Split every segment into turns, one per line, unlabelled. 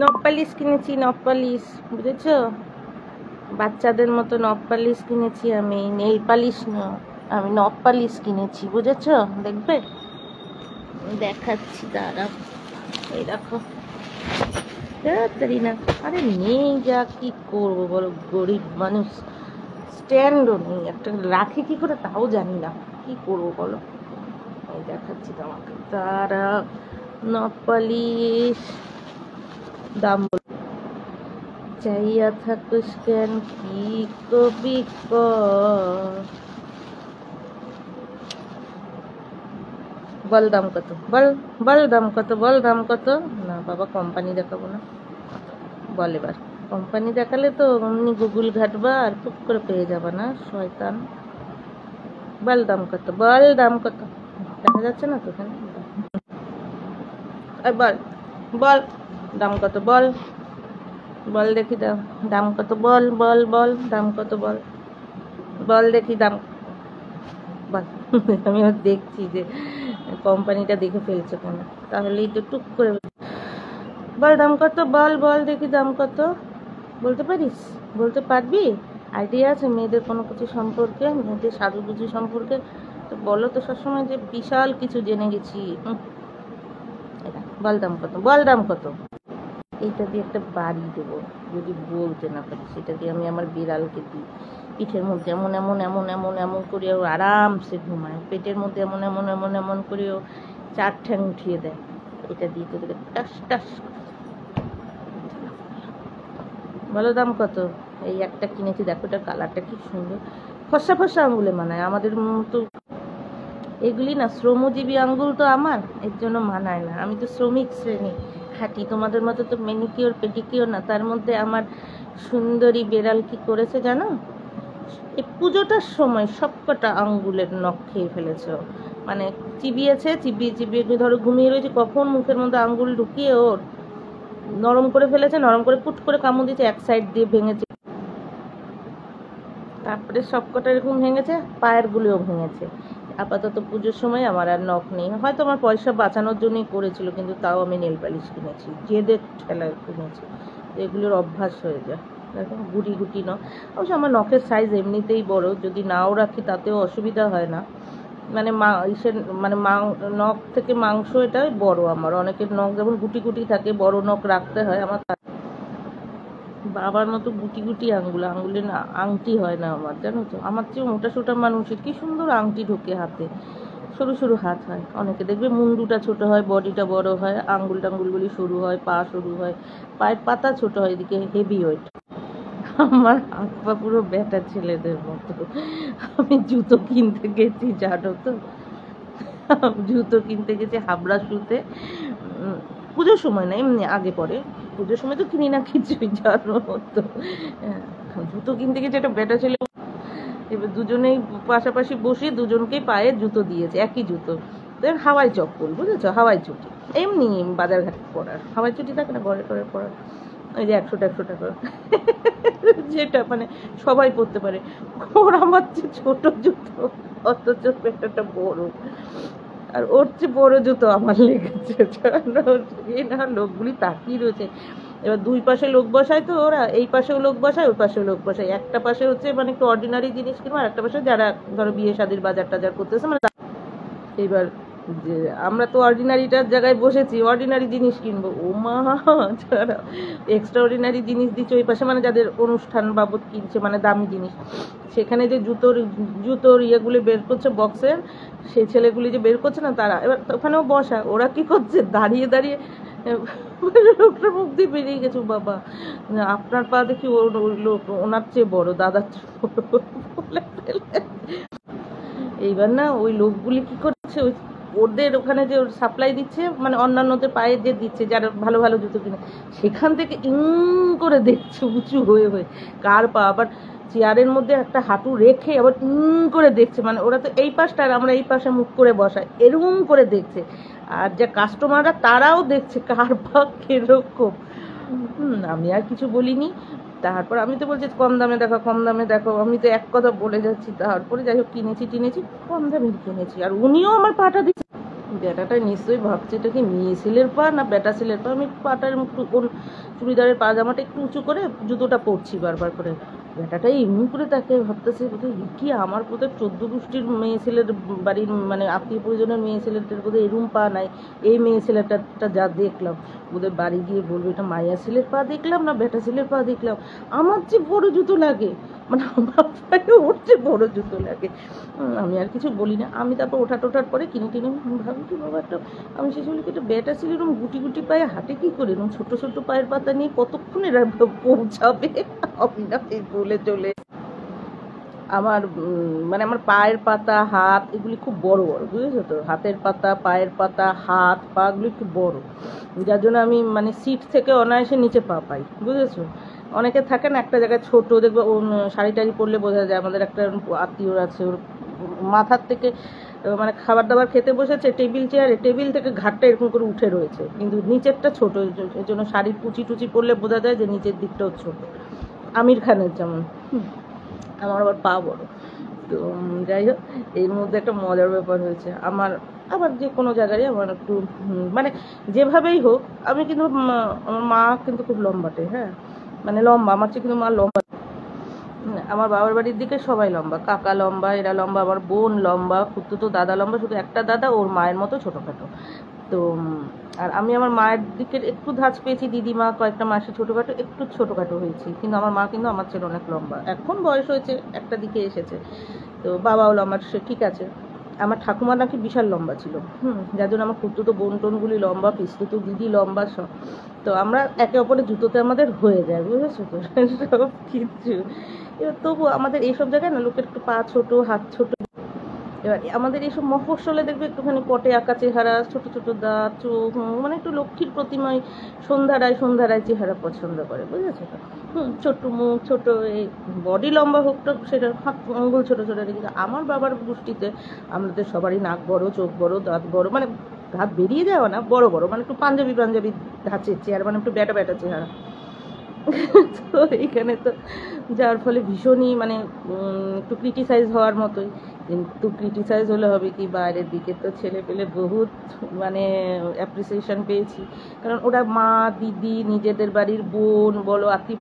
নখ পালিশ কিনেছি, নখ পালিশ, বুঝেছো? বাচ্চাদের মতো নখ পালিশ কিনেছি আমি, নেল পালিশ না, আমি নখ পালিশ কিনেছি, বুঝেছো? দেখবে, দেখাচ্ছি, দাঁড়াও। এই দেখো, তাড়াতাড়ি না, আরে নেই, যা কি করবো বলো, গরিব মানুষ, স্ট্যান্ডও নেই, একটা রাখি কি করে তাও জানি না, কি করবো বলো। এই দেখাচ্ছি তোমাকে, তারা নখ পালিশ দাম চাইয়া থাকিস কেন, কি কবি বল দাম কত, বল বল দাম কত, বল দাম কত। না বাবা, কোম্পানি দেখাবো না, বল এবার। কোম্পানি দেখালে তো অমনি গুগল ঘাটবা আর টুক করে পেয়ে যাবা না, শয়তান। বল দাম কত, বল দাম কত, দেখা যাচ্ছে না তো এখানে, বল বল দাম কত, বল বল দেখি, দাম দাম কত, বল বল বল দাম কত, বল বল দেখি দাম বল। আমি দেখছি যে কোম্পানিটা দেখে ফেলছো কেন, তাহলেই তো টুক করে বল দাম কত, বল বল দেখি দাম কত। বলতে পারিস, বলতে পারবি? আইডিয়া আছে মেয়েদের কোনো কিছু সম্পর্কে, মেয়েদের সাজুগুজু সম্পর্কে? তো বলো তো সবসময় যে বিশাল কিছু জেনে গেছি। বল দাম কত, বল দাম কত। এইটা দিয়ে একটা বাড়ি দেবো যদি বলতে না পারি, সেটা দিয়ে আমি আমার বিড়ালকে দিই, পিঠের মধ্যে এমন এমন এমন এমন এমন করেও আরামসে ঘুমায়, পেটের মধ্যে এমন এমন এমন এমন করেও 4 ঠ্যাং উঠিয়ে দেয়। এটা দিয়ে তোদেরকে টাস টাস। বলো দাম কত। এই একটা কিনেছি, দেখো এটা কালারটা কি সুন্দর, ফর্সা ফর্সা আঙুলে মানায়, আমাদের মতো এগুলি না শ্রমজীবী আঙ্গুল তো আমার, এর জন্য মানায় না, আমি তো শ্রমিক শ্রেণী খাটি, তোমাদের মতো তো মেনিকিওর পেডিকিওর না। তার মধ্যে আমার সুন্দরী বেড়াল কি করেছে জানো, এই পুজোটার সময় সবকটা আঙ্গুলের নখ খেয়ে ফেলেছে, মানে চিবিয়েছে, চিবিয়ে চিবিয়ে ধরো ঘুমিয়ে রয়েছে, কখন মুখের মধ্যে আঙ্গুল ঢুকিয়ে ওর নরম করে ফেলেছে, নরম করে পুট করে কামড় দিয়েছে, এক সাইড দিয়ে ভেঙেছে, তারপরে সবকটা এরকম ভেঙেছে, পায়ের গুলিও ভেঙেছে। আপাতত পুজোর সময় আমার আর নখ নেই, হয়তো আমার পয়সা বাঁচানোর জন্যই করেছিল, কিন্তু তাও আমি নেল পালিশ কিনেছি, জেদের ঠেলায় কিনেছি, এগুলোর অভ্যাস হয়ে যায়। দেখো গুটি গুটি নখ, অবশ্য আমার নখের সাইজ এমনিতেই বড়, যদি নাও রাখি তাতেও অসুবিধা হয় না, মানে ইসের মানে নখ থেকে মাংস এটাই বড় আমার, অনেকের নখ যেমন গুটি গুটি থাকে, বড় নখ রাখতে হয়, আমার বাবার মতো গুটি গুটি আঙ্গুল, আঙ্গুলে না আংটি হয় না আমার, জানো তো, আমার চেয়ে মোটা সোটা মানুষের কি সুন্দর আংটি ঢোকে হাতে, সরু সরু হাত হয়, অনেকে দেখবে মুন্ডুটা ছোট হয়, বডিটা বড় হয়, আঙ্গুল টাঙ্গুলগুলি সরু হয়, পা সরু হয়, পায়ের পাতা ছোট হয়, এদিকে হেভি ওয়েট। আমার হাত পা পুরো ব্যাটা ছেলেদের মতো। আমি জুতো কিনতে গেছি, জানো তো, জুতো কিনতে গেছি হাবড়া শুতে, পুজোর সময় না, এমনি আগে পরে, পুজোর সময় তো কিনি না কিছুই, জানো তো, জুতো কিনতে গেছে একটা বেটা ছেলে, এবার দুজনেই পাশাপাশি বসে দুজনকেই পায়ে জুতো দিয়েছে, একই জুতো, হাওয়াই চপ্পল, বুঝেছো, হাওয়াই চটি, এমনি বাজারঘাটে পরার হাওয়াই চটি থাকে না, ঘরে ঘরে পরার, ওই যে 100 টাকা যেটা মানে সবাই পরতে পারে, ওর আমার চেয়ে ছোট জুতো, অথচ একটা বড়, আর ওর চেয়ে বড় জুতো আমার লেগেছে, না লোকগুলি তাকিয়ে রয়েছে, এবার দুই পাশে লোক বসায়, তো ওরা এই পাশেও লোক বসায়, ওই পাশেও লোক বসায়, একটা পাশে হচ্ছে মানে একটু অর্ডিনারি জিনিস কিনবো, আর একটা পাশে যারা ধরো বিয়ে শাদির বাজার টাজার করতেছে, মানে এইবার যে আমরা তো অর্ডিনারিটার জায়গায় বসেছি, অর্ডিনারি জিনিস কিনবো, ও মা, যারা এক্সট্রা অর্ডিনারি জিনিস দিচ্ছে ওই পাশে, মানে যাদের অনুষ্ঠান বাবদ কিনছে, মানে দামি জিনিস, সেখানে যে জুতোর ইয়েগুলি বের করছে বক্সের, সেই ছেলেগুলি যে বের করছে না, তারা এবার ওখানেও বসা, ওরা কি করছে, দাঁড়িয়ে দাঁড়িয়ে লোকটার মুখ দিয়ে বেরিয়ে গেছে, বাবা আপনার পা দেখি লোক ওনার চেয়ে বড়, দাদার চেয়ে বড় বলে ফেলে। এইবার না ওই লোকগুলি কি করছে, ওই ওদের ওখানে যে সাপ্লাই দিচ্ছে, মানে অন্যান্যদের পায়ে যে দিচ্ছে, যারা ভালো ভালো জুতো কিনে, সেখান থেকে করে দেখছে উঁচু হয়ে হয়ে কার পা, আবার চেয়ারের মধ্যে একটা হাঁটু রেখে আবার করে দেখছে, মানে ওরা তো এই পাশটা আর আমরা এই পাশে মুখ করে বসায়, এরকম করে দেখছে, আর যা কাস্টমাররা তারাও দেখছে কার পা কিরকম। আমি আর কিছু বলিনি, তারপর আমি তো বলছি কম দামে দেখো, কম দামে দেখো, আমি তো এক কথা বলে যাচ্ছি, তারপরে যাই হোক কিনেছি কম দামে কিনেছি, আর উনিও আমার পাটা দিচ্ছে, বেটাটা নিশ্চয়ই ভাবছে এটা কি মেয়ে ছেলের পা না বেটা ছেলের পা। আমি পাটার একটু চুড়িদারের পাজামাটা একটু উঁচু করে জুতোটা পরছি বারবার করে। বেটাটাই এমনি করে তাকে ভাবতেছে বোধহয় কি আমার বোধহয় 14 গোষ্ঠীর মেয়ে ছেলের বাড়ির মানে আত্মীয় পরিজনের মেয়ে ছেলেদের বোধহয় এরম পা নাই। এই মেয়ে ছেলেটা যা দেখলাম বোধহয় বাড়ি গিয়ে বলবো এটা মায়া ছেলের পা দেখলাম না বেটা ছেলের পা দেখলাম। আমার যে বড় জুতো লাগে, মানে আমার পায়ে ওর যে বড় জুতো লাগে। আমি আর কিছু বলি না। আমি তারপর ওঠার পরে কিনে ভাবি কি বাবা একটা, আমি শেষ বলি একটা বেটা ছিল এরকম গুটি গুটি পায়ে হাঁটে কি করে, এরকম ছোট ছোট পায়ের পাতা নিয়ে কতক্ষণ এরা পৌঁছাবে। আমি না এই বলে চলে আমার মানে আমার পায়ের পাতা হাত এগুলি খুব বড় বড়, বুঝেছো তো, হাতের পাতা পায়ের পাতা হাত পা গুলি খুব বড়, যার জন্য আমি মানে সিট থেকে অনায়াসে নিচে পা পাই, বুঝেছো। অনেকে থাকে না একটা জায়গায় ছোট, দেখবে শাড়ি টাড়ি পরলে বোঝা যায়। আমাদের একটা আত্মীয় আছে, ওর মাথার থেকে মানে খাবার দাবার খেতে বসেছে টেবিল চেয়ারে, টেবিল থেকে ঘাটটা এরকম করে উঠে রয়েছে, কিন্তু নিচেরটা ছোট, এর জন্য শাড়ির কুচি টুচি পরলে বোঝা যায় যে নিচের দিকটাও ছোট। আমির খানের যেমন, আমার আবার পা বড়। তো যাই হোক, এর মধ্যে একটা মজার ব্যাপার হয়েছে আমার। আবার যে কোনো জায়গায় আমার একটু মানে যেভাবেই হোক, আমি কিন্তু আমার মা কিন্তু খুব লম্বাটে, হ্যাঁ মানে লম্বা, আমার চেয়ে কিন্তু মা লম্বা। আমার বাবার বাড়ির দিকে সবাই লম্বা, কাকা লম্বা, এরা লম্বা, আমার বোন লম্বা, খুব তো দাদা লম্বা, শুধু একটা দাদা ওর মায়ের মতো ছোটোখাটো। তো আর আমি আমার মায়ের দিকের একটু ধাঁচ পেয়েছি, দিদিমা কয়েকটা মাসে ছোটোখাটো একটু ছোটোখাটো হয়েছি, কিন্তু আমার মা কিন্তু আমার ছেলে অনেক লম্বা। এখন বয়স হয়েছে, একটা দিকে এসেছে, তো বাবাও লম্বা, সে ঠিক আছে। আমার ঠাকুমা নাকি বিশাল লম্বা ছিল, যার জন্য আমার খুঁড়তুতো বোন টোনগুলি লম্বা, পিসতুতো দিদি লম্বা সব। তো আমরা একে অপরের জুতোতে আমাদের হয়ে যায়, বুঝেছো তো, সব কিছু। এবার তবু আমাদের এইসব জায়গায় না লোকের একটু পা ছোট হাত ছোট। এবার আমাদের এইসব মফস্বলে দেখবে একটুখানি পটে আঁকা চেহারা, ছোট ছোট দাঁত চোখ, মানে একটু লক্ষ্মীর প্রতিমায় সন্ধ্যারায় চেহারা পছন্দ করে, বুঝেছো তো। ছোট মুখ ছোট, এই বডি লম্বা হোক তো সেটা হাত আঙ্গুল ছোট ছোট রেখে। আমার বাবার গোষ্ঠীতে আমাদের সবারই নাক বড়, চোখ বড়, দাঁত বড়, মানে দাঁত বেরিয়ে যাওয়া না, বড় বড়, মানে একটু পাঞ্জাবি ধাঁচের চেহারা, মানে একটু ব্যাটা চেহারা। তো এইখানে তো যার ফলে ভীষণই মানে একটু ক্রিটিসাইজ হওয়ার মতোই। কিন্তু ক্রিটিসাইজ হলে হবে কি, বাইরের দিকে তো ছেলে পেলে বহুত মানে অ্যাপ্রিসিয়েশন পেয়েছি, কারণ ওরা মা দিদি নিজেদের বাড়ির বোন বলো আত্মীয়,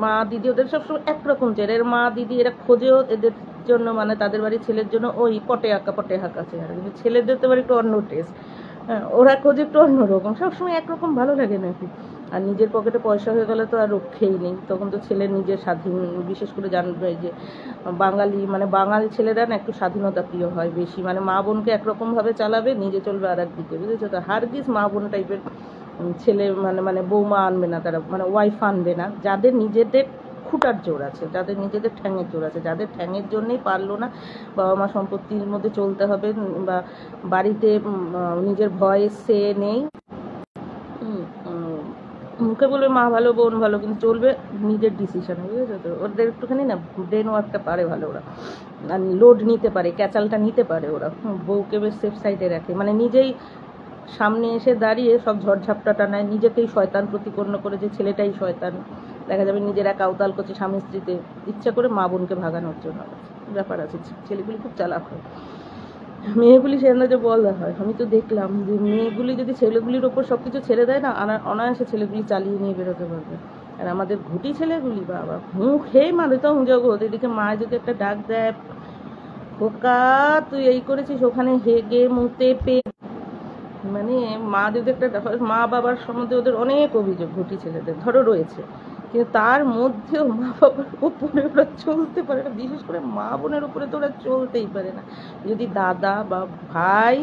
মা দিদি ওদের সবসময় একরকম চেহারা। এর মা দিদি এরা খোঁজেও এদের জন্য, মানে তাদের বাড়ির ছেলের জন্য ওই পটে হাঁকা চেহারা, কিন্তু ছেলেদের তো বাড়ি একটু অন্য টেস্ট। হ্যাঁ, ওরা খোঁজে একটু অন্যরকম, সবসময় একরকম ভালো লাগে নাকি। আর নিজের পকেটে পয়সা হয়ে গেলে তো আর রক্ষেই নেই, তখন তো ছেলের নিজের স্বাধীন, বিশেষ করে জানবে যে বাঙালি মানে বাঙালি ছেলেরা না একটু স্বাধীনতা প্রিয় হয় বেশি, মানে মা বোনকে একরকমভাবে চালাবে, নিজে চলবে আর একদিকে, বুঝেছো তো। হারগিজ মা বোন টাইপের ছেলে মানে বৌমা আনবে না তারা, মানে ওয়াইফ আনবে না, যাদের নিজেদের খুঁটার জোর আছে, যাদের নিজেদের ঠ্যাঙের জোর আছে, যাদের ঠ্যাঙের জন্যই পারলো না বাবা মা সম্পত্তির মধ্যে চলতে হবে, বা বাড়িতে নিজের ভয়েস সে নেই, মুখে বলবে মা ভালো বোন ভালো, কিন্তু চলবে নিজের ডিসিশন, বুঝেছো তো। ওদের একটুখানি না ব্রেন ওয়ার্কটা পারে ভালো ওরা, আর লোড নিতে পারে, ক্যাচালটা নিতে পারে ওরা, বউকে বেশ সেফ সাইডে রাখে, মানে নিজেই সামনে এসে দাঁড়িয়ে সব ঝড়ঝাপটাটা নেয়, নিজেকেই শয়তান প্রতিপন্ন করে যে ছেলেটাই শয়তান, দেখা যাবে নিজেরা কাউতাল করছে স্বামী স্ত্রীতে, ইচ্ছা করে মা বোনকে ভাগানোর জন্য ব্যাপার আছে। ছেলেগুলি খুব চালাক হয়, মেয়েগুলি সে আন্দাজে বলা হয়। আমি তো দেখলাম যে মেয়েগুলি যদি ছেলেগুলির ওপর সব কিছু ছেড়ে দেয় না, অনায়াসে ছেলেগুলি চালিয়ে নিয়ে বেরোতে পারবে। আর আমাদের ঘুটি ছেলেগুলি বাবা মুখেই মারতাম জগৎ, এদিকে মায়ের যদি একটা ডাক দেয় খোকা তুই এই করেছিস, ওখানে হেগে মুতে পে, মানে মা যদি একটা মা বাবার সম্বন্ধে ওদের অনেক অভিযোগ ঘুটি ছেলেদের ধরো রয়েছে, কিন্তু তার মধ্যেও মা বাবার উপরে ওরা চলতে পারে না, বিশেষ করে মা বোনের উপরে তো ওরা চলতেই পারে না। যদি দাদা বা ভাই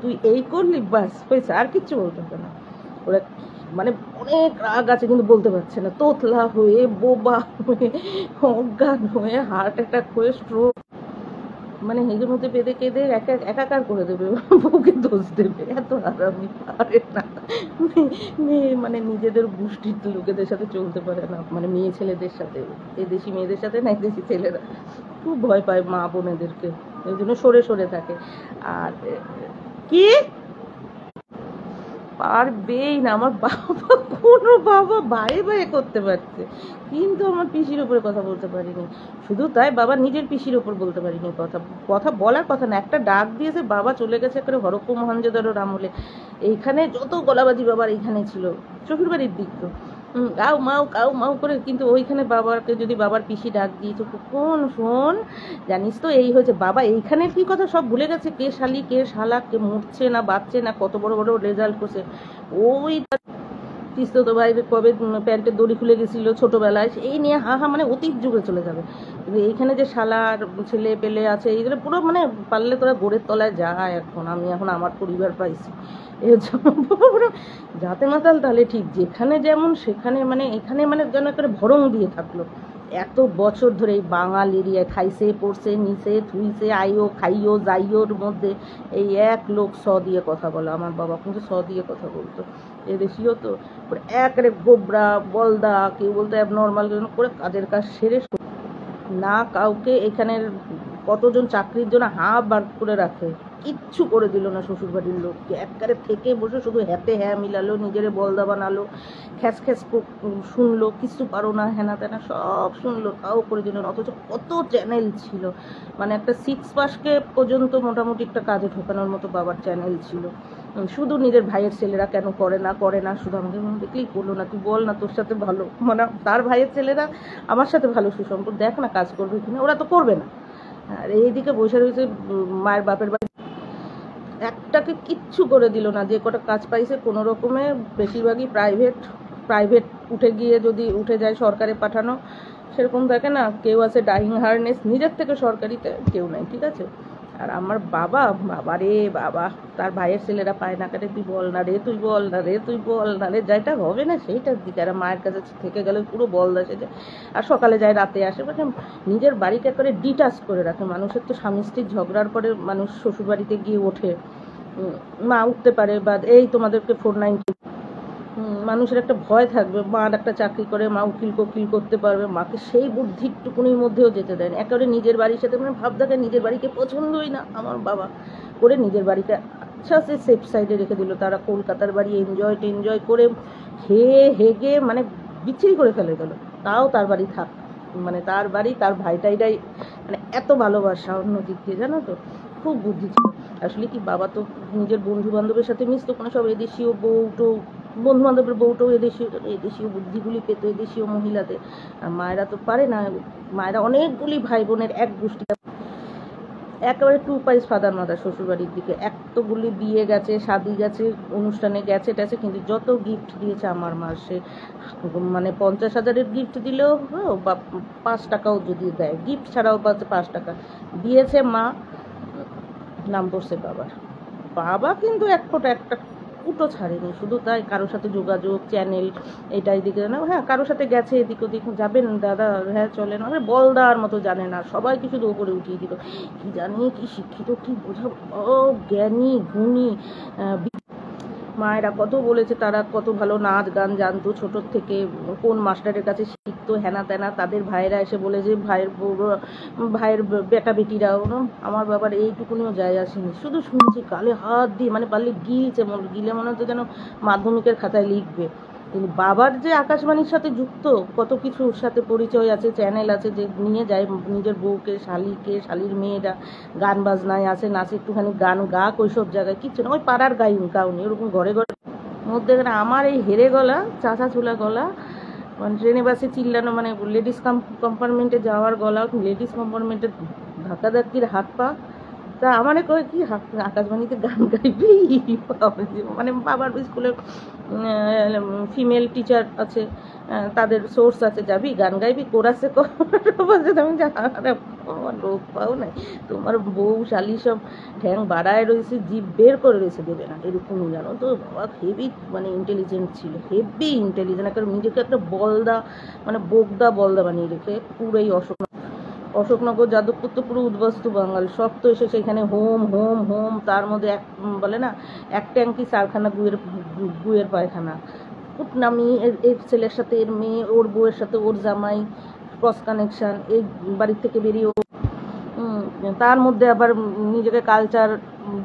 তুই এই করলি বাস হয়েছে, আর কিচ্ছু বলতে হবে না। ওরা মানে অনেক রাগ আছে কিন্তু বলতে পারছে না, তোতলা হয়ে বোবা হয়ে অজ্ঞান হয়ে হার্ট অ্যাটাক হয়ে স্ট্রোক, মানে হেজের মধ্যে বেঁধে কেঁদে একাকার করে দেবে, বউকে দোষ দেবে, এত আরামি পারে না। মেয়ে মানে নিজেদের গোষ্ঠীর লোকেদের সাথে চলতে পারে না, মানে মেয়ে ছেলেদের সাথে, এই দেশি মেয়েদের সাথে না, এই দেশি ছেলেরা খুব ভয় পায় মা বোনেদেরকে, এই জন্য সরে সরে থাকে। আর কি পারবেই না। আমার বাবা, কোনো বাবা বায়ে বায়ে করতে পারছে, কিন্তু আমার পিসির ওপরে কথা বলতে পারিনি। শুধু তাই, বাবা নিজের পিসির ওপর বলতে পারিনি কথা। কথা বলার কথা না, একটা ডাক দিয়েছে, বাবা চলে গেছে করে হরপ্পা মহেঞ্জোদারোর আমলে। এইখানে যত গলাবাজি বাবার এইখানে ছিল, শ্বশুরবাড়ির দিক তো কাউ মাউ করে, কিন্তু ওইখানে বাবাকে যদি বাবার পিসি ডাক দিয়েছে, কোন শোন জানিস তো এই হয়েছে, বাবা এইখানের কি কথা সব ভুলে গেছে, কে শালি কে শালা, কে মরছে না বাচ্চে না, কত বড় বড় রেজাল্ট করছে। ওই তিস্তো তো ভাই কবে প্যান্টের দড়ি খুলে গেছিল ছোটবেলায়, এই নিয়ে মানে অতীত যুগে চলে যাবে। কিন্তু এইখানে যে শালার ছেলে পেলে আছে, এইগুলো পুরো মানে পারলে তোরা গোড়ের তলায় যায়। আমি এখন আমার পরিবার পাইছি, এর জন্য পুরো যাতে মাতাল তাহলে ঠিক, যেখানে যেমন সেখানে, মানে এখানে মানে যেন একটা ভরং দিয়ে থাকলো। এত বছর ধরে এই বাঙাল এরিয়ায় খাইছে পড়ছে নিচে থুইছে আইও খাইও যাইওর মধ্যে এই এক লোক দিয়ে কথা বলে। আমার বাবা কিন্তু দিয়ে কথা বলতো, এদেশীয় তো একেবারে গোবরা বলদা, কেউ বলতো অ্যাবনর্মাল করে কাজের কাজ সেরে না কাউকে এখানের কতজন চাকরির জন্য বার করে রাখে, কিচ্ছু করে দিল না শ্বশুরবাড়ির লোককে। একবারে থেকে বসে শুধু হ্যাতে হ্যাঁ মিলালো, নিজের বলদা বানালো, খ্যাস খ্যাস শুনলো, কিছু পারো না হেনা তেনা সব শুনলো, তাও করে দিল না। অথচ কত চ্যানেল ছিল, মানে একটা 6 পাসকে পর্যন্ত মোটামুটি একটা কাজে ঢোকানোর মতো বাবার চ্যানেল ছিল। শুধু নিজের ভাইয়ের ছেলেরা কেন করে না, শুধু আমাকে দেখলেই করলো না, তুই বল না তোর সাথে ভালো, মানে তার ভাইয়ের ছেলেরা আমার সাথে ভালো সুসম্পর্ক, দেখ না কাজ করবে কিনা, ওরা তো করবে না। আর এইদিকে বসে রয়েছে মায়ের বাপের বাড়ি, একটাকে কিচ্ছু করে দিল না। যে কটা কাজ পাইছে কোনো রকমে, বেশিরভাগই প্রাইভেট উঠে গিয়ে যদি উঠে যায় সরকারে পাঠানো, সেরকম দেখে না। কেউ আছে ডাইং হারনেস, নিজের থেকে সরকারিতে কেউ নাই, ঠিক আছে। আর আমার বাবা রে বাবা, তার ভাইয়ের ছেলেরা পায় না, কাটে তুই বল না রে, তুই বল না রে, তুই বল না রে, যেটা হবে না সেইটার দিকে। আর মায়ের কাছে থেকে গেলে পুরো বলদা সে যায়, আর সকালে যায় রাতে আসে, মানে নিজের বাড়িকে করে ডিটাচ করে রাখে। মানুষের তো স্বামী স্ত্রীর ঝগড়ার পরে মানুষ শ্বশুরবাড়িতে গিয়ে ওঠে, মা উঠতে পারে, বা এই তোমাদেরকে 490 মানুষের একটা ভয় থাকবে, মার একটা চাকরি করে মা উকিল কোকিল করতে পারবে, মাকে সেই বুদ্ধিটুকুনির মধ্যেও যেতে দেন। একেবারে নিজের বাড়ির সাথে মানে ভাব দেখে নিজের বাড়িকে পছন্দই না আমার বাবা করে, নিজের বাড়িতে আচ্ছা সে সেফ সাইডে রেখে দিল। তারা কলকাতার বাড়ি এনজয় করে হেগে মানে বিচ্ছিরি করে ফেলে গেল, তাও তার বাড়ি থাক, মানে তার বাড়ি তার ভাইটাইরাই, মানে এত ভালোবাসা অন্য দিক দিয়ে, জানো তো খুব বুদ্ধি ছিল। আসলে কি, বাবা তো নিজের বন্ধু বান্ধবের সাথে মিশতো, কোনো সব এদেশীয় বউটো, বন্ধু বান্ধবের বউটাও এদেশীয় বুদ্ধিগুলি পেতো, এদেশীয় মহিলাদের। আর মায়েরা তো পারে না, মায়েরা অনেকগুলি ভাই বোনের এক গোষ্ঠী, একেবারে 2 পাইস ফাদার মাদার শ্বশুরবাড়ির দিকে, এতগুলি বিয়ে গেছে, শাদি গেছে, অনুষ্ঠানে গেছে টেছে, কিন্তু যত গিফট দিয়েছে আমার মা, সে মানে 50,000-এর গিফট দিলেও বা 5 টাকাও যদি দেয়, গিফট ছাড়াও পাচ্ছে 5 টাকা দিয়েছে মা, নাম পড়ছে বাবার। বাবা কিন্তু একটা কুটো ছাড়েনি। শুধু তাই, কারোর সাথে যোগাযোগ চ্যানেল এটাই দিকে না, হ্যাঁ কারোর সাথে গেছে এদিক ওদিক, যাবেন দাদা, হ্যাঁ চলেন, মানে বলদার মতো জানে না, সবাইকে শুধু ওপরে উঠিয়ে দিল। কি জানি কি শিক্ষিত, কি বোঝা, জ্ঞানী গুণী। মায়েরা কত বলেছে, তারা কত ভালো নাচ গান জানতো ছোটোর থেকে, কোন মাস্টারের কাছে শিখতো হেনা তেনা, তাদের ভাইয়েরা এসে বলে যে ভাইয়ের বেটা বেটিরাও। আমার বাবার এইটুকুনিও যায় আসেনি, শুধু শুনছি গালে হাত দিয়ে, মানে পারলে গিলে মনে হতো যেন মাধ্যমিকের খাতায় লিখবে। কিন্তু বাবার যে আকাশবাণীর সাথে যুক্ত, কত কিছুর সাথে পরিচয় আছে, চ্যানেল আছে, যে নিয়ে যায় নিজের বউকে, শালির মেয়েরা গান বাজনায় আছে, নাচে, একটুখানি গান গাক, ওই সব জায়গায় কিচ্ছু না, ওই পাড়ার গাউনি ওরকম ঘরে ঘরে মধ্যে। আমার এই হেরে গলা, চাচা চুলা গলা, মানে ট্রেনে বাসে চিল্লানো, মানে লেডিস কম্পার্টমেন্টে যাওয়ার গলা, লেডিস কম্পার্টমেন্টে ধাক্কাধাক্কির হাত পা। তা আমারে কয় কি আকাশবাণীতে গান গাইবি, মানে বাবার স্কুলে ফিমেল টিচার আছে, তাদের সোর্স আছে, যাবি গান গাইবি, কোরাসে বলছে। আমি আমার লোক পাও নাই, তোমার বউ শালি সব ঠ্যাং বাড়ায় রয়েছে, জিভ বের করে রয়েছে, দেবে না এরকম, জানো তো। বাবা হেভি মানে ইন্টেলিজেন্ট ছিল, হেভি ইন্টেলিজেন্ট, একটা নিজেকে একটা বলদা, মানে বলদা বানিয়ে রেখে পুরোই অশোকনগর যাদবপুর তো পুরো উদ্বাস্তু বাঙাল, সব তো এসে সেখানে হোম হোম হোম, তার মধ্যে বলে না, এক ট্যাঙ্কি 4খানা গুয়ের পায়খানা, কুটনামি, এর ছেলের সাথে এর মেয়ে, ওর বউয়ের সাথে ওর জামাই, ক্রস কানেকশন, এই বাড়ির থেকে বেরিয়ে তার মধ্যে আবার নিজেকে কালচার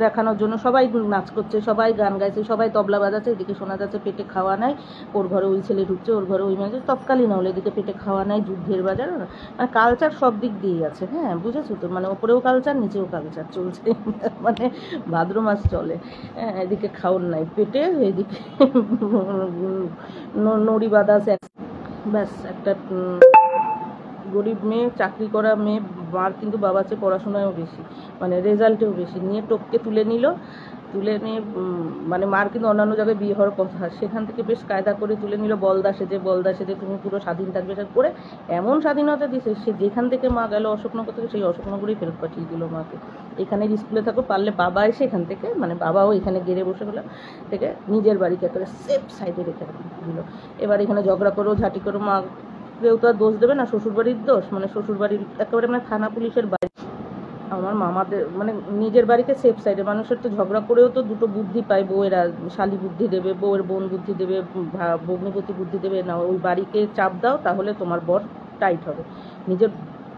দেখানোর জন্য সবাই নাচ করছে, সবাই গান গাইছে, সবাই তবলা বাজাচ্ছে, এদিকে শোনা যাচ্ছে পেটে খাওয়া নাই, ওর ঘরে ওই ছেলে ঢুকছে, ওর ঘরে ওই মেয়ে, তৎকালীন হলে এদিকে পেটে খাওয়া নাই, যুদ্ধের বাজার, মানে কালচার সব দিক দিয়েই আছে। হ্যাঁ, বুঝেছো তো, মানে ওপরেও কালচার নিচেও কালচার চলছে, মানে ভাদ্র মাস চলে। হ্যাঁ, এদিকে খাওয়ার নাই পেটে, এদিকে নড়ি বাঁধা আছে, ব্যাস একটা গরিব মেয়ে, চাকরি করা মেয়ে, মার কিন্তু বাবার চেয়ে পড়াশোনায়ও বেশি, মানে রেজাল্টেও বেশি, নিয়ে টপকে তুলে নিল, তুলে নিয়ে মানে মার কিন্তু অন্যান্য জায়গায় বিয়ে হওয়ার কথা, সেখান থেকে বেশ কায়দা করে তুলে নিল, বলদা সেজে তুমি পুরো স্বাধীন থাকবে, সেটা করে এমন স্বাধীনতা দিছে, সে যেখান থেকে মা গেল অশোকনগর থেকে, সেই অশোকনগরেই ফেরত পাঠিয়ে দিল মাকে, এখানে স্কুলে থাকো, পারলে বাবা এসে এখান থেকে, মানে বাবাও এখানে গেড়ে বসে গেল, থেকে নিজের বাড়িতে একটা সেফ সাইডে রেখে দিল। এবার এখানে ঝগড়া করো, ঝাঁটি করো, মা কেউ তো আর দোষ দেবে না, শ্বশুরবাড়ির দোষ, মানে শ্বশুরবাড়ির একেবারে মানে থানা পুলিশের বাড়ি, আমার মামাদের মানে নিজের বাড়িতে সেফ সাইডে, মানুষের তো ঝগড়া করেও তো দুটো বুদ্ধি পায়, বউয়েরা শালি বুদ্ধি দেবে, বউয়ের বোন বুদ্ধি দেবে, ভগ্নিপতি বুদ্ধি দেবে, না ওই বাড়িকে চাপ দাও তাহলে তোমার বর টাইট হবে, নিজের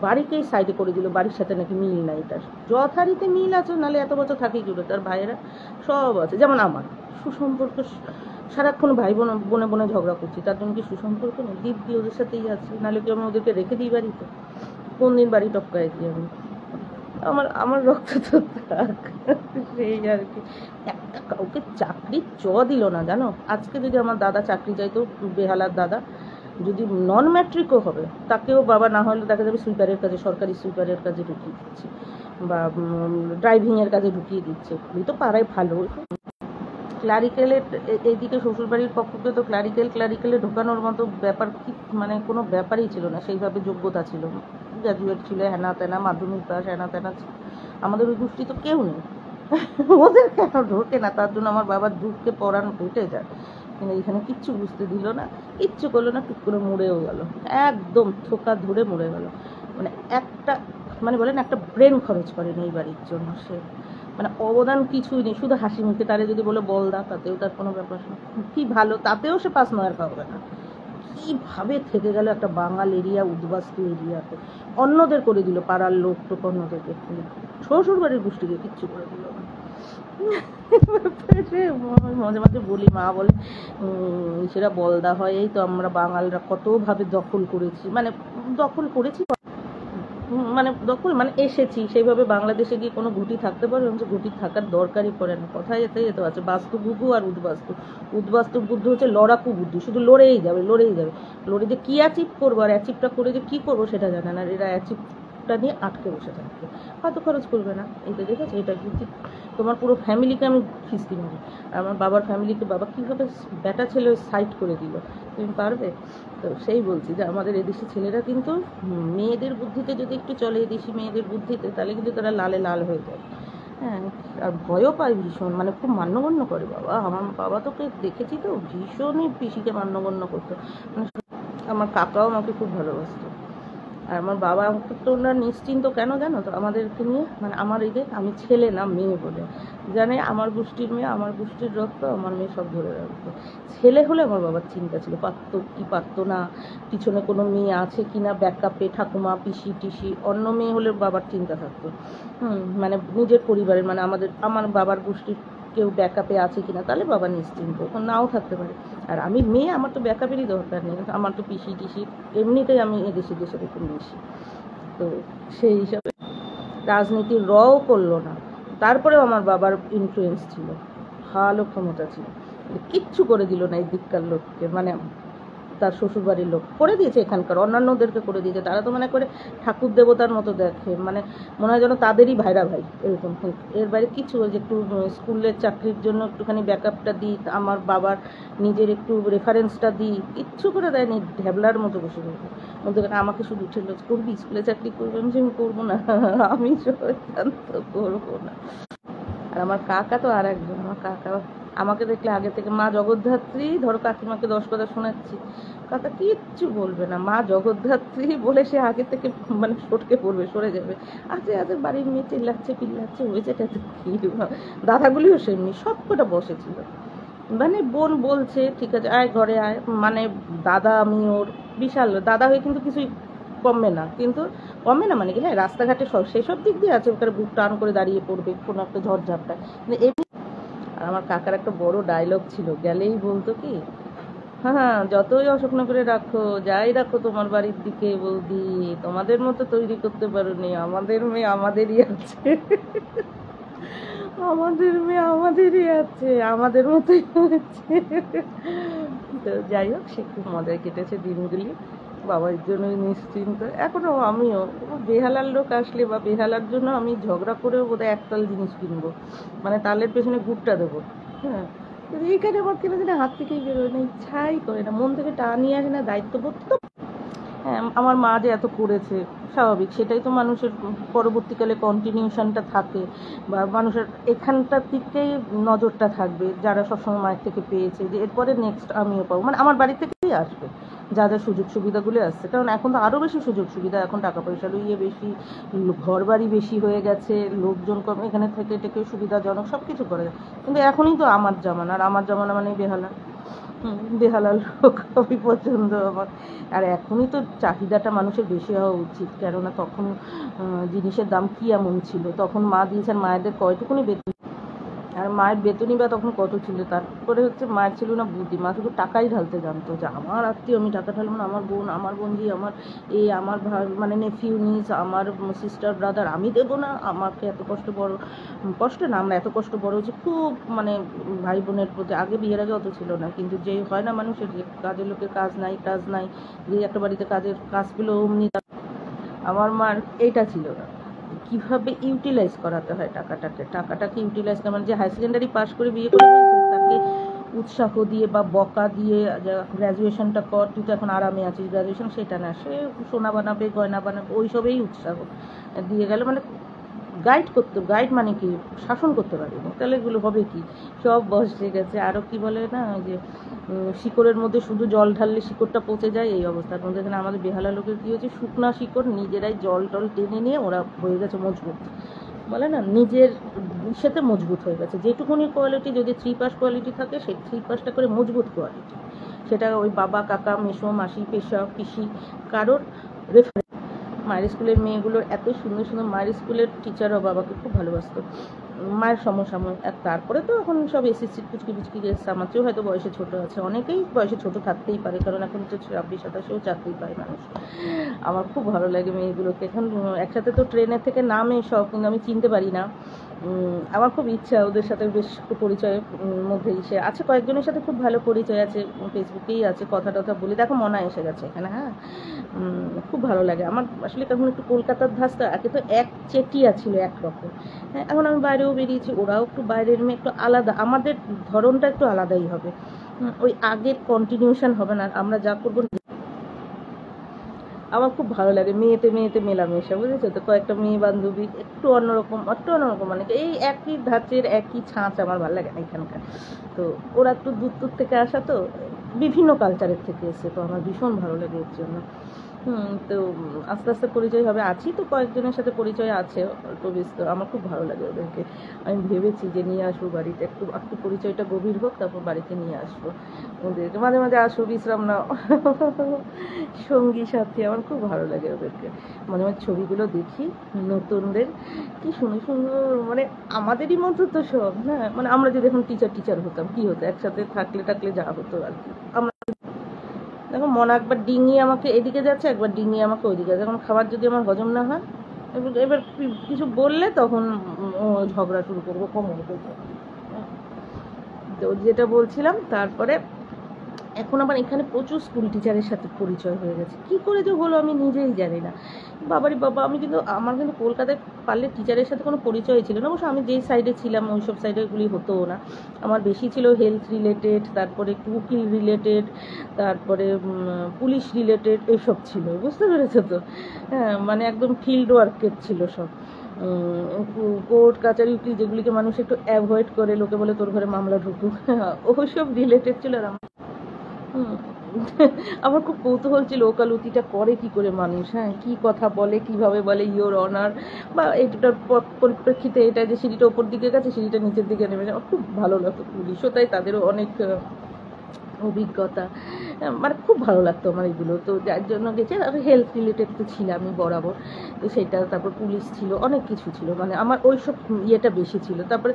বাড়িকেই সাইডে করে দিল, বাড়ির সাথে নাকি মিল নাই তার, যথারীতি মিল আছে, নাহলে এত বছর থাকেই জুড়ে, তার ভাইয়েরা সব আছে, যেমন আমার সুসম্পর্ক, সারাক্ষণ ভাই বোনে বোনে ঝগড়া করছি, তার জন্য কি সুসম্পর্ক নেই? দিদি ওদের সাথেই আছে, নাহলে কি আমি ওদেরকে রেখে দিই বাড়িতে? কোন দিন বাড়ি টপকায় দিই আমি? আমার রক্ত তো থাক, সেই আর কি। একটা কাউকে চাকরি দিল না, জানো, আজকে যদি আমার দাদা চাকরি চাইতো, বেহালার দাদা, যদি নন ম্যাট্রিকও হবে, তাকেও বাবা না হলে দেখা যাবে সুইপারের কাজে, সরকারি সুইপারের কাজে ঢুকিয়ে দিচ্ছে, বা ড্রাইভিংয়ের কাজে ঢুকিয়ে দিচ্ছে, ওই তো পাড়ায় ভালো। ক্লারিক্যালের এইদিকে শ্বশুরবাড়ির পক্ষকে তো ক্লারিক্যালে ঢোকানোর মতো ব্যাপার কি, মানে কোনো ব্যাপারই ছিল না, সেইভাবে যোগ্যতা ছিল না, গ্র্যাজুয়েট ছিল, হেনা তেনা, মাধ্যমিক পাস, হেনা তেনা, আমাদের ওই গোষ্ঠী তো কেউ নেই, ওদের কেন ঢোকে না, তার জন্য আমার বাবার দুঃখকে পড়ানো ফুটে যায়, কিন্তু এখানে কিচ্ছু বুঝতে দিল না, কিচ্ছু করলো না, টুক করে মরেও গেল, একদম থোকা ধরে মরে গেল, মানে একটা মানে বলেন একটা ব্রেন খরচ করেনি এই বাড়ির জন্য, সে মানে অবদান কিছুই নেই, শুধু হাসি মুখে, তারে যদি বলে বলদা, তাতেও তার কোনো ব্যাপার না, কি ভালো, তাতেও সে 5 নয়ের পাবে না, কীভাবে থেকে গেল একটা বাঙাল এরিয়া, উদ্বাস্তু এরিয়াতে, অন্যদের করে দিল, পাড়ার লোক টোক অন্যদেরকে, শ্বশুর বাড়ির গোষ্ঠীকে কিচ্ছু করে দিল না। মাঝে মাঝে বলি, মা বলে সেটা বলদা হয়, এই তো আমরা বাঙালরা কতভাবে দখল করেছি, মানে মানে এসেছি, সেইভাবে বাংলাদেশে গিয়ে কোনো ঘুঁটি থাকতে পারবে, যে ঘুঁটি থাকার দরকারই পড়ে না, কথায় যেতে আছে, বাস্তু বুদ্ধু আর উদ্বাস্তু বুদ্ধি হচ্ছে লড়াকু বুদ্ধি, শুধু লড়েই যাবে, লড়ে যে কী অ্যাচিভ করবো, আর অ্যাচিভটা করে যে কী করবো সেটা জানে না, এরা অ্যাচিভটা নিয়ে আটকে বসে থাকবে, হয়তো খরচ করবে না, এই তো দেখেছো, এটা কিন্তু তোমার পুরো ফ্যামিলিকে আমি খিস্তি মারি, আর আমার বাবার ফ্যামিলিকে বাবা কীভাবে ব্যাটা ছেলে সাইড করে দিল, তুমি পারবে? তো সেই বলছি যে আমাদের এদেশি ছেলেরা কিন্তু মেয়েদের বুদ্ধিতে যদি একটু চলে, এদেশি মেয়েদের বুদ্ধিতে, তাহলে কিন্তু তারা লালে লাল হয়ে যায়। হ্যাঁ, আর ভয়ও পায় ভীষণ, মানে খুব মান্যগণ্য করে বাবা, আমার বাবা তোকে দেখেছি তো ভীষণই পিসিকে মান্যগণ্য করতো, মানে আমার কাকাও আমাকে খুব ভালোবাসতো, আর আমার বাবা তো ওরা নিশ্চিন্ত কেন জানো তো আমাদেরকে নিয়ে, মানে আমার এই যে আমি ছেলে না মেয়ে বলে, জানে আমার গোষ্ঠীর মেয়ে, আমার গোষ্ঠীর রক্ত, আমার মেয়ে সব ধরে রাখতো, ছেলে হলে আমার বাবার চিন্তা ছিল, পারতো কি পারতো না, পিছনে কোনো মেয়ে আছে কি না, ব্যাকআপে ঠাকুমা পিসি টিসি, অন্য মেয়ে হলে বাবার চিন্তা থাকতো, মানে নিজের পরিবারের, মানে আমার বাবার গোষ্ঠীর কেউ ব্যাকআপে আছে কিনা, তাহলে বাবা নিশ্চিন্ত, নাও থাকতে পারে, আর আমি মেয়ে, আমার তো ব্যাকআপেরই দরকার নেই, আমার তো পিসি টিসি, এমনিতেই আমি এদেশে দেশের একটু মিশি, তো সেই হিসাবে রাজনীতির রও করলো না, তারপরেও আমার বাবার ইনফ্লুয়েন্স ছিল, ভালো ক্ষমতা ছিল, কিচ্ছু করে দিল না এই দিককার লোককে, মানে তার শ্বশুরবাড়ির লোক করে দিয়েছে, এখানকার অন্যান্যদেরকে করে দিয়েছে, তারা তো মনে করে ঠাকুর দেবতার মতো দেখে, মানে মনে হয় যেন তাদেরই ভাইরা ভাই এরকম, এর বাইরে কিছু, ওই যে একটু স্কুলের চাকরির জন্য একটুখানি ব্যাকআপটা দিই, আমার বাবার নিজের একটু রেফারেন্সটা দিই, কিচ্ছু করে দেয়নি, ঢ্যাবলার মতো বসে রয়েছে, বলতে গেলে আমাকে শুধু উঠে করবি, স্কুলে চাকরি করবি, আমি করবো না, আমি সিদ্ধান্ত করবো না। আর আমার কাকা তো আর একজন, আমার কাকা আমাকে দেখলে আগে থেকে, মা জগদ্ধাত্রী, ধরো কাকিমাকে 10 কথা শোনাচ্ছি, কাকা কিচ্ছু বলবে না, মা জগদ্ধাত্রী বলে সে আগে থেকে মানে সটকে পড়বে, সরে যাবে, আজ বাড়ির মেয়ে চিল্লাচ্ছে পিল্লাচ্ছে, হয়েছে কি, দাদাগুলিও সেমনি, সব কটা বসেছিল, মানে বোন বলছে ঠিক আছে আয় ঘরে আয়, মানে দাদা আমি ওর বিশাল দাদা হয়ে কিন্তু কিছুই কমবে না, কিন্তু কমবে না মানে কি, হ্যাঁ রাস্তাঘাটে সব সেসব দিক দিয়ে আছে, ওখানে বুক টান করে দাঁড়িয়ে পড়বে কোনো একটা ঝড়ঝাপটায়, কিন্তু এমনি। আর আমার কাকার একটা বড় ডায়লগ ছিল, গেলেই বলতো কি, হ্যাঁ হ্যাঁ যতই অশোক করে রাখো, যাই রাখো তোমার বাড়ির দিকে বৌদি, তোমাদের মতো তৈরি করতে পারোনি, আমাদের মেয়ে আমাদেরই আছে, আমাদের মেয়ে আমাদেরই আছে, আমাদের মতোই হয়েছে। তো যাই হোক, সে খুব মজায় কেটেছে দিনগুলি, বাবার জন্যই নিশ্চিন্ত। এখনও আমিও বেহালার লোক আসলে বা বেহালার জন্য আমি ঝগড়া করেও বোধহয় একতাল জিনিস কিনবো, মানে তালের পেছনে গুড়টা দেবো। হ্যাঁ, কিন্তু এইখানে আমার কেন যেন হাত থেকেই বেরোয় না, ইচ্ছাই করে না, মন থেকে টানিয়ে আসে না, দায়িত্ববোধ তো। হ্যাঁ, আমার মা যে এত করেছে স্বাভাবিক, সেটাই তো মানুষের পরবর্তীকালে কন্টিনিউশনটা থাকে, বা মানুষের এখানটার দিকেই নজরটা থাকবে, যারা সবসময় মায়ের থেকে পেয়েছে, যে এরপরে নেক্সট আমিও পাবো, মানে আমার বাড়ি থেকেই আসবে যা যা সুযোগ সুবিধাগুলো আসছে। কারণ এখন তো আরও বেশি সুযোগ সুবিধা, এখন টাকা পয়সারও ইয়ে বেশি, ঘর বাড়ি বেশি হয়ে গেছে, লোকজন কম, এখানে থেকে থেকে সুবিধাজনক সব কিছু করে যায়। কিন্তু এখনই তো আমার জামানা, আর আমার জামানা মানে বেহালা, বেহালাল লোক খুবই পছন্দ আমার। আর এখনই তো চাহিদাটা মানুষের বেশি হওয়া উচিত, কেননা তখন জিনিসের দাম কী এমন ছিল, তখন মা দিয়েছেন, মায়েদের কয়টুকুনি বেতন, আর মায়ের বেতনই বা তখন কত ছিল। তারপরে হচ্ছে মায়ের ছিল না বুদ্ধি, মা শুধু টাকাই ঢালতে জানতো, যে আমার আত্মীয় আমি টাকা ঢালবো না, আমার বোনজি, আমার এই আমার মানে নেফিউ নিস, আমার সিস্টার ব্রাদার আমি দেবো না, আমাকে এত কষ্ট বড়, কষ্ট না, আমরা এত কষ্ট বড় হচ্ছে খুব, মানে ভাই বোনের প্রতি, আগে বিয়ের আগে অত ছিল না, কিন্তু যে হয় না মানুষের, যে কাজের লোকের কাজ নাই, যে একটা বাড়িতে কাজের কাজ পেলো অমনি, আমার মার এইটা ছিল না, কীভাবে ইউটিলাইজ করাতে হয় টাকাটাকে ইউটিলাইজ করা, মানে যে হাই সেকেন্ডারি পাস করে বিয়ে করে দিয়েছে তাকে উৎসাহ দিয়ে বা বকা দিয়ে, গ্র্যাজুয়েশনটা কর, তুই তো এখন আরামে আছিস, গ্র্যাজুয়েশন সেটা না, সে সোনা বানাবে, গয়না বানাবে, ওইসবেই উৎসাহ দিয়ে গেল, মানে গাইড মানে কি, শাসন করতে পারিনি, তাহলে এগুলো হবে কি, সব বসে গেছে। আরও কি বলে না, যে শিকড়ের মধ্যে শুধু জল ঢাললে শিকড়টা পচে যায়, এই অবস্থার মধ্যে এখানে আমাদের বেহালা লোকের কী হচ্ছে, শুকনা শিকড় নিজেরাই জল টল টেনে নিয়ে ওরা হয়ে গেছে মজবুত, বলে না নিজের সাথে মজবুত হয়ে গেছে, যেটুকুনি কোয়ালিটি যদি 3 পাস কোয়ালিটি থাকে, সেই 3 পাসটা করে মজবুত কোয়ালিটি, সেটা ওই বাবা কাকা মেসো মাসি পেশা পিসি কারোর রেফারেন্স। মায়ের স্কুলের মেয়েগুলোর এত সুন্দর সুন্দর, মায়ের স্কুলের টিচারও বাবাকে খুব ভালোবাসতো, মায়ের সমসাময়িক। আর তারপরে তো এখন সব এসএসসি পুচকি এসছে, আমার চেয়েও হয়তো বয়সে ছোটো আছে, অনেকেই বয়সে ছোটো থাকতেই পারে, কারণ এখন তো 26-27-এও চাকরি পায় মানুষ। আমার খুব ভালো লাগে মেয়েগুলোকে, এখন একসাথে তো ট্রেনের থেকে নামে সব, কিন্তু আমি চিনতে পারি না। আমার খুব ইচ্ছা ওদের সাথে বেশ পরিচয়ের মধ্যেই, সে আছে কয়েকজনের সাথে খুব ভালো পরিচয় আছে, ফেসবুকেই আছে, কথা টথা বলি, দেখো মনা এসে গেছে এখানে। হ্যাঁ, খুব ভালো লাগে আমার আসলে, তখন একটু কলকাতার ধাঁচটা, আগে তো এক চেটিয়া ছিল একরকম। হ্যাঁ, এখন আমি বাইরেও বেরিয়েছি, ওরাও একটু বাইরের মেয়ে, একটু আলাদা, আমাদের ধরনটা একটু আলাদাই হবে, ওই আগের কন্টিনিউশন হবে না, আমরা যা করবো। আমার খুব ভালো লাগে মেয়েতে মেলামেশা, বুঝেছো তো, কয়েকটা মেয়ে বান্ধবী একটু অন্যরকম মানে এই একই ধাঁচের একই ছাঁচ আমার ভালো লাগে না এখানকার। তো ওরা একটু দূর থেকে আসা, তো বিভিন্ন কালচারের থেকে এসে, তো আমার ভীষণ ভালো লাগে এর জন্য। তো আস্তে আস্তে পরিচয় হবে, আছি তো কয়েকজনের সাথে পরিচয় আছে অল্প বিস্তর, আমার খুব ভালো লাগে ওদেরকে। আমি ভেবেছি যে নিয়ে আসবো বাড়িতে, একটু পরিচয়টা গভীর হোক, তারপর বাড়িতে নিয়ে আসবো ওদেরকে, মাঝে মাঝে আসবো, বিশ্রাম নাও, সঙ্গী সাথী, আমার খুব ভালো লাগে ওদেরকে। মাঝে মাঝে ছবিগুলো দেখি নতুনদের, কি সুন্দর সুন্দর, মানে আমাদেরই মতো তো সব, হ্যাঁ, মানে আমরা যদি এখন টিচার হতাম কি হতো, একসাথে থাকলে যা হতো আর কি। আমরা দেখো মনে একবার ডিঙিয়ে আমাকে এদিকে যাচ্ছে, একবার ডিঙিয়ে আমাকে ওইদিকে যাচ্ছে, এখন খাবার যদি আমার হজম না হয়, এবার কিছু বললে তখন ঝগড়া শুরু করবো কোমর থেকে। তো যেটা বলছিলাম, তারপরে এখন আবার এখানে প্রচুর স্কুল টিচারের সাথে পরিচয় হয়ে গেছে, কী করে যে হলো আমি নিজেই জানি না। বাবারে বাবা, আমার কিন্তু কলকাতায় পারলে টিচারের সাথে কোনো পরিচয় ছিল না, অবশ্য আমি যেই সাইডে ছিলাম ওই সব সাইডেগুলি হতোও না, আমার বেশি ছিল হেলথ রিলেটেড, তারপরে একটু উকিল রিলেটেড, তারপরে পুলিশ রিলেটেড, এসব ছিল, বুঝতে পেরেছো তো। হ্যাঁ, মানে একদম ফিল্ড ওয়ার্কের ছিল সব, কোর্ট কাচারি উকিল, যেগুলিকে মানুষ একটু অ্যাভয়েড করে, লোকে বলে তোর ঘরে মামলা ঢুকুক, ওই সব রিলেটেড ছিল। আর আমার খুব কৌতূহল ছিল ওকালতিটা করে কি করে মানুষ, হ্যাঁ, কি কথা বলে, কিভাবে বলে ইয়োর অনার, বা এইটার পরিপ্রেক্ষিতে এটা যে সিঁড়িটা ওপর দিকে গেছে, সিঁড়িটা নিচের দিকে নেমে যায়, আমার খুব ভালো লাগতো। পুলিশও তাই, তাদেরও অনেক অভিজ্ঞতা, মানে খুব ভালো লাগতো আমার এগুলো, তো যার জন্য গেছে। আর হেলথ রিলেটেড তো ছিলামই বরাবর, তো সেটা, তারপর পুলিশ ছিল, অনেক কিছু ছিল, মানে আমার ওই সব ইয়েটা বেশি ছিল। তারপরে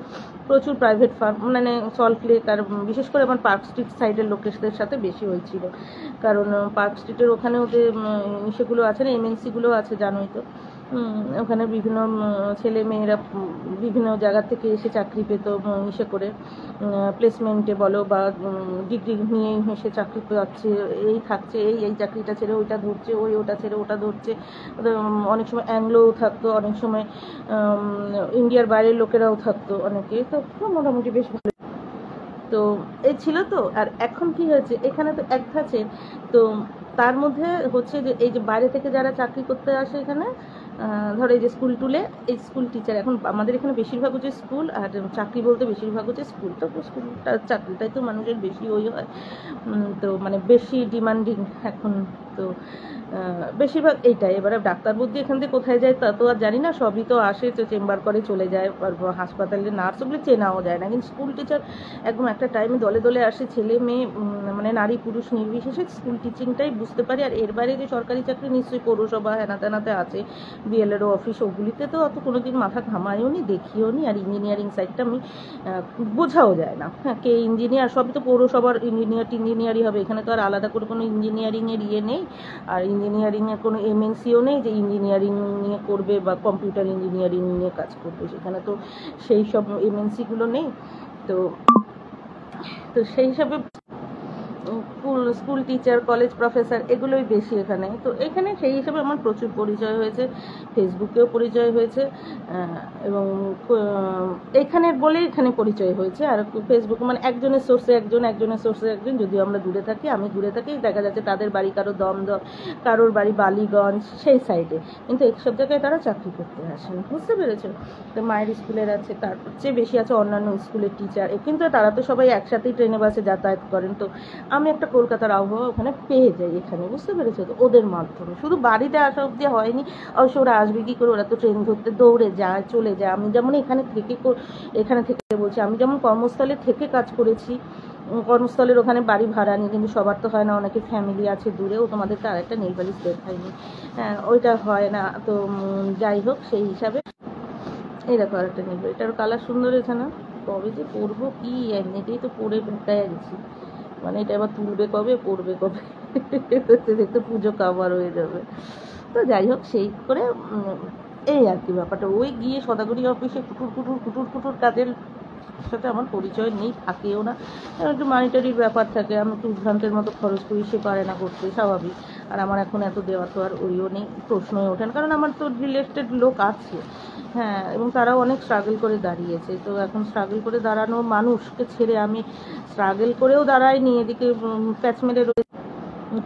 প্রচুর প্রাইভেট ফার্ম, মানে সল্ট লেক, আর বিশেষ করে আমার পার্ক স্ট্রিট সাইডের লোকেশদের সাথে বেশি হয়েছিল, কারণ পার্ক স্ট্রিটের ওখানে ওদের সেগুলো আছে না, এমএনসিগুলো আছে, জানোই তো। ওখানে বিভিন্ন ছেলে মেয়েরা বিভিন্ন জায়গা থেকে এসে চাকরি পেত, ইসে করে প্লেসমেন্টে বলো বা ডিগ্রি নিয়েই এসে চাকরি পাচ্ছে, এই থাকছে, এই চাকরিটা ছেড়ে ওইটা ধরছে, ওটা ছেড়ে ওটা ধরছে। অনেক সময় অ্যাংলোও থাকতো, অনেক সময় ইন্ডিয়ার বাইরের লোকেরাও থাকতো অনেকে, তো মোটামুটি বেশ ভালো। তো এই ছিল তো। আর এখন কি হয়েছে, এখানে তো এক ধাঁচে, তো তার মধ্যে হচ্ছে যে এই যে বাইরে থেকে যারা চাকরি করতে আসে এখানে, ধরো এই যে স্কুল টুলে, এই স্কুল টিচার, এখন আমাদের এখানে বেশিরভাগ হচ্ছে স্কুল, আর চাকরি বলতে বেশিরভাগ হচ্ছে স্কুল, তো স্কুলটা চাকরিটাই তো মানুষের বেশি ওই হয়, তো মানে বেশি ডিমান্ডিং এখন, তো বেশিরভাগ এইটাই। এবারে ডাক্তার বুদ্ধি এখান থেকে কোথায় যায় তা তো আর জানি না, সবই তো আসে, তো চেম্বার করে চলে যায়, আর হাসপাতালে নার্স ওগুলো চেনাও যায় না, কিন্তু স্কুল টিচার একদম একটা টাইমে দলে দলে আসে, ছেলে মেয়ে মানে নারী পুরুষ নির্বিশেষে স্কুল টিচিংটাই বুঝতে পারি। আর এর বাইরে যে সরকারি চাকরি নিশ্চয়ই পৌরসভা হেনা তেনাতে আছে, বিএলআরও অফিস, ওগুলিতে তো অত কোনোদিন মাথা ঘামায়ও নি, দেখিও নি। আর ইঞ্জিনিয়ারিং সাইডটা আমি বোঝাও যায় না, হ্যাঁ, কে ইঞ্জিনিয়ার, সবই তো পৌরসভার ইঞ্জিনিয়ারই হবে, এখানে তো আর আলাদা করে কোনো ইঞ্জিনিয়ারিংয়ের ইয়ে নেই, আর ইঞ্জিনিয়ারিংয়ের কোনো এমএনসিও নেই যে ইঞ্জিনিয়ারিং নিয়ে করবে বা কম্পিউটার ইঞ্জিনিয়ারিং নিয়ে কাজ করবে, সেখানে তো সেই সব এমএনসিগুলো নেই। তো তো সেই হিসাবে স্কুল টিচার, কলেজ প্রফেসর, এগুলোই বেশি এখানে। তো এখানে সেই হিসাবে আমার প্রচুর পরিচয় হয়েছে, ফেসবুকেও পরিচয় হয়েছে, এবং এখানের বলেই এখানে পরিচয় হয়েছে। আর ফেসবুক মানে একজনের সোর্সে একজন, যদিও আমরা দূরে থাকি, আমি দূরে থাকি, দেখা যাচ্ছে তাদের বাড়ি কারো দমদম, কারোর বাড়ি বালিগঞ্জ, সেই সাইডে, কিন্তু এইসব জায়গায় তারা চাকরি করতে আসেন, বুঝতে পেরেছো? তো মায়ের স্কুলের আছে, তারপর চেয়ে বেশি আছে অন্যান্য স্কুলের টিচার, কিন্তু তারা তো সবাই একসাথেই ট্রেনে বাসে যাতায়াত করেন। তো আমি একটা কলকাতার আবহাওয়া ওখানে পেয়ে যাই এখানে, বুঝতে পেরেছো? তো ওদের মাধ্যমে শুধু বাড়িতে আসা অবধি হয়নি, অবশ্য ওরা আসবে কী করে, ওরা তো ট্রেন ধরতে দৌড়ে যায়, চলে যায়। আমি যেমন এখানে থেকে বলছি, আমি যেমন কর্মস্থলে থেকে কাজ করেছি, কর্মস্থলের ওখানে বাড়ি ভাড়া নিই, কিন্তু সবার তো হয় না, অনেকে ফ্যামিলি আছে দূরে, ও তোমাদের তো আরেকটা নেল পালিশ দেখায়নি, হ্যাঁ ওইটা হয় না। তো যাই হোক, সেই হিসাবে এই দেখো আরেকটা নেল পালিশ, এটার কালার সুন্দর এখানে, কবে যে পরবো কি, এমনিতেই তো পরে বেকায় গেছি, মানে এটা এবার তুলবে কবে, পড়বে কবে, দেখতে দেখতে পুজো কাবার হয়ে যাবে। তো যাই হোক, সেই করে এই আর কি ব্যাপারটা। ওই গিয়ে সদাগরি অফিসে কুটুর কাজের সাথে আমার পরিচয় নেই, থাকেও না, একটু মানিটারির ব্যাপার থাকে, আমি একটু উদ্ভ্রান্তের মতো খরচ করি, সে পারে না করতে, স্বাভাবিক। আর আমার এখন এত দেওয়া তো আর ওইও নেই, প্রশ্নই ওঠেন, কারণ আমার তো রিলেটেড লোক আছে, হ্যাঁ, এবং তারাও অনেক স্ট্রাগল করে দাঁড়িয়েছে। তো এখন স্ট্রাগল করে দাঁড়ানো মানুষকে ছেড়ে আমি স্ট্রাগল করেও দাঁড়াইনি, এদিকে প্যাচ মেরে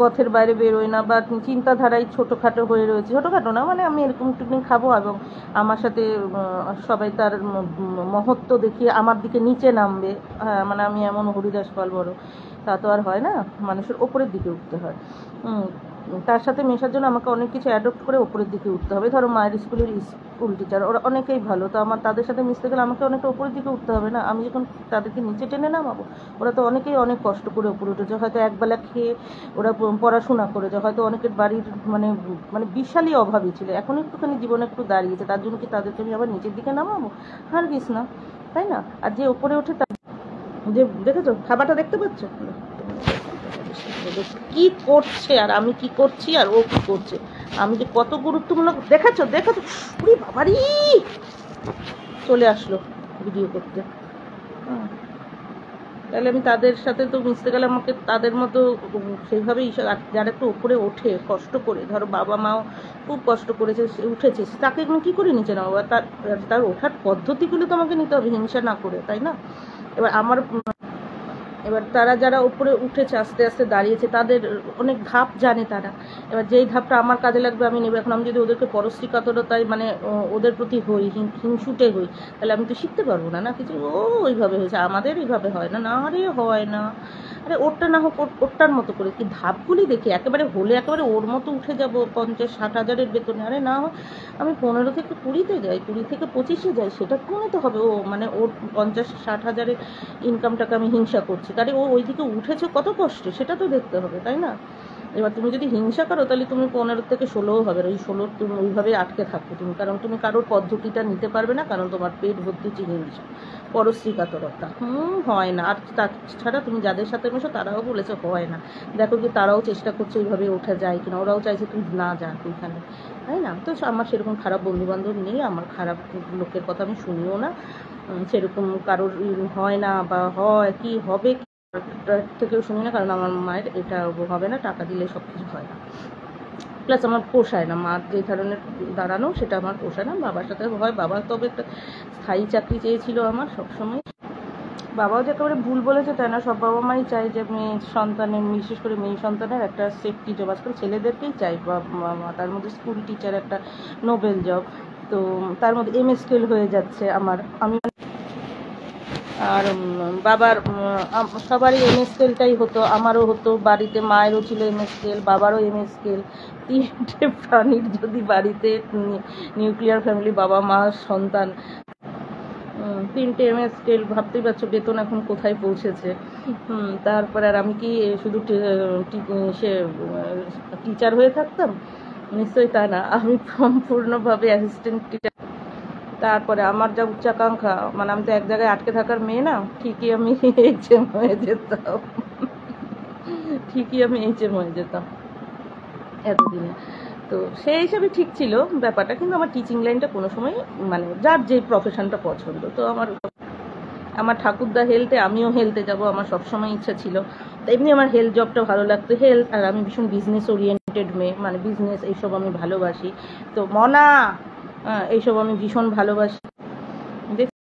পথের বাইরে বেরোয় না, বা চিন্তাধারায় ছোটোখাটো হয়ে রয়েছে, ছোটোখাটো না মানে আমি এরকম একটুখানি খাবো, এবং আমার সাথে সবাই তার মহত্ব দেখিয়ে আমার দিকে নিচে নামবে, হ্যাঁ, মানে আমি এমন হরিদাস পাল বড়, তা তো আর হয় না, মানুষের ওপরের দিকে উঠতে হয়। তার সাথে মেশার জন্য আমাকে অনেক কিছু অ্যাডপ্ট করে ওপরের দিকে উঠতে হবে। ধরো মায়ের স্কুলের স্কুল টিচার, ওরা অনেকেই ভালো, তো আমার তাদের সাথে মিশতে গেলে আমাকে অনেকটা ওপরের দিকে উঠতে হবে না, আমি যখন তাদেরকে নিচে টেনে নামাবো, ওরা তো অনেকেই অনেক কষ্ট করে ওপরে উঠেছে, হয়তো একবেলা খেয়ে ওরা পড়াশোনা করেছে, হয়তো অনেকের বাড়ির মানে মানে বিশালই অভাবই ছিল, এখন একটুখানি জীবনে একটু দাঁড়িয়েছে, তার জন্য কি তাদেরকে আমি আবার নিচের দিকে নামাবো? হারগিস না, তাই না? আর যে ওপরে ওঠে তার যে, দেখেছো খাবারটা দেখতে পাচ্ছ কি করছে, আর আমি কি করছি, আর ও কি করছে, আমি যে কত গুরুত্বপূর্ণ, দেখাচ্ছ বাবারি চলে আসলো ভিডিও করতে। তাহলে আমি তাদের সাথে তো মিশতে গেলে আমাকে তাদের মতো সেইভাবেই, যারা একটু ওপরে ওঠে কষ্ট করে, ধরো বাবা মাও খুব কষ্ট করেছে, উঠেছে, তাকে কী করে নিচে নাও, তার ওঠার পদ্ধতিগুলো তো আমাকে নিতে হবে, হিংসা না করে, তাই না? এবার তারা যারা উপরে উঠেছে, আস্তে আস্তে দাঁড়িয়েছে, তাদের অনেক ধাপ জানে তারা, এবার যেই ধাপটা আমার কাজে লাগবে আমি নেব। এখন আমি যদি ওদেরকে পরশ্রী কাতরতায় মানে ওদের প্রতি হই, হিংসুটে হই, তাহলে আমি তো শিখতে পারবো না, না কিছু। ওইভাবে হয়েছে, আমাদের এইভাবে হয় না, না রে হয় না, আরে ওরটা না হোক ওরটার মতো করে, কি ধাপগুলি দেখি একেবারে হলে একেবারে ওর মতো উঠে যাব 50-60 হাজারের বেতনে, আরে না হয় আমি 15 থেকে 20-তে যাই, 20 থেকে 25-এ যাই, সেটা মনে তো হবে ও মানে ওর 50-60 হাজারের ইনকামটাকে আমি হিংসা করছি, থেকে, আরে ও ওইদিকে উঠেছে কত কষ্টে, সেটা তো দেখতে হবে, তাই না? এবার তুমি যদি হিংসা করো তাহলে তুমি 15 থেকে 16 হবে, ওই 16 তুমি ওইভাবে আটকে থাকো তুমি, কারণ তুমি কারোর পদ্ধতিটা নিতে পারবে না, কারণ তোমার পেট ভর্তি হিংসা, পরশ্রী কাতরতা। হয় না। আর তাছাড়া তুমি যাদের সাথে মেশো তারাও বলেছে হয় না, দেখো কি তারাও চেষ্টা করছে ওইভাবে ওঠা যায় কিনা, ওরাও চাইছে তুই না যা ওইখানে, তাই না? তো আমার সেরকম খারাপ বন্ধুবান্ধব নেই, আমার খারাপ লোকের কথা আমি শুনিও না, সেরকম কারোর হয় না বা হয় কি হবে থেকেও শুনি না, কারণ আমার মায়ের এটা হবে না, টাকা দিলে সব কিছু হয় না, প্লাস আমার পোষায় না, মার যে ধরনের দাঁড়ানো সেটা আমার পোষায় না। বাবার সাথে হয়, বাবা তবে একটা স্থায়ী চাকরি চেয়েছিল আমার সবসময়, বাবাও যে একেবারে ভুল বলেছে তাই না, সব বাবা মাই চায় যে মেয়ে সন্তানের, বিশেষ করে মেয়ে সন্তানের একটা সেফটি জব, আজকাল ছেলেদেরকেই চাই, বা তার মধ্যে স্কুল টিচার একটা নোবেল জব, তো তার মধ্যে MSL হয়ে যাচ্ছে আমার, আমি আর বাবার সবারই MSLটাই হতো, আমারও হতো, বাড়িতে মায়েরও ছিল MSL, বাবারও MSL, 3টে প্রাণীর যদি বাড়িতে নিউক্লিয়ার ফ্যামিলি, বাবা মা সন্তান, 3টে MSL, ভাবতেই পারছো বেতন এখন কোথায় পৌঁছেছে। তারপরে আর আমি কি শুধু সে টিচার হয়ে থাকতাম? নিশ্চয়ই তা না, আমি সম্পূর্ণভাবে অ্যাসিস্ট্যান্ট টিচার। তারপরে আমার যা উচ্চাকাঙ্ক্ষা, মানে আমি তো এক জায়গায় আটকে থাকার মেয়ে না, ঠিকই আমি HM হয়ে যেতাম, ঠিকই আমি HM হয়ে যেতাম এতদিনে। তো সেই হিসাবে ঠিক ছিল ব্যাপারটা, কিন্তু আমার টিচিং লাইনটা কোনো সময়, মানে যার যে প্রফেশনটা পছন্দ, তো আমার ঠাকুরদা হেলথে, আমিও হেলথে যাব, আমার সবসময় ইচ্ছা ছিল। এমনি আমার হেলথ জবটা ভালো লাগতো, হেলথ, আর আমি ভীষণ বিজনেস ওরিয়েন্টেড মেয়ে, মানে বিজনেস এইসব আমি ভালোবাসি, তো মনা এইসব আমি ভীষণ ভালোবাসি।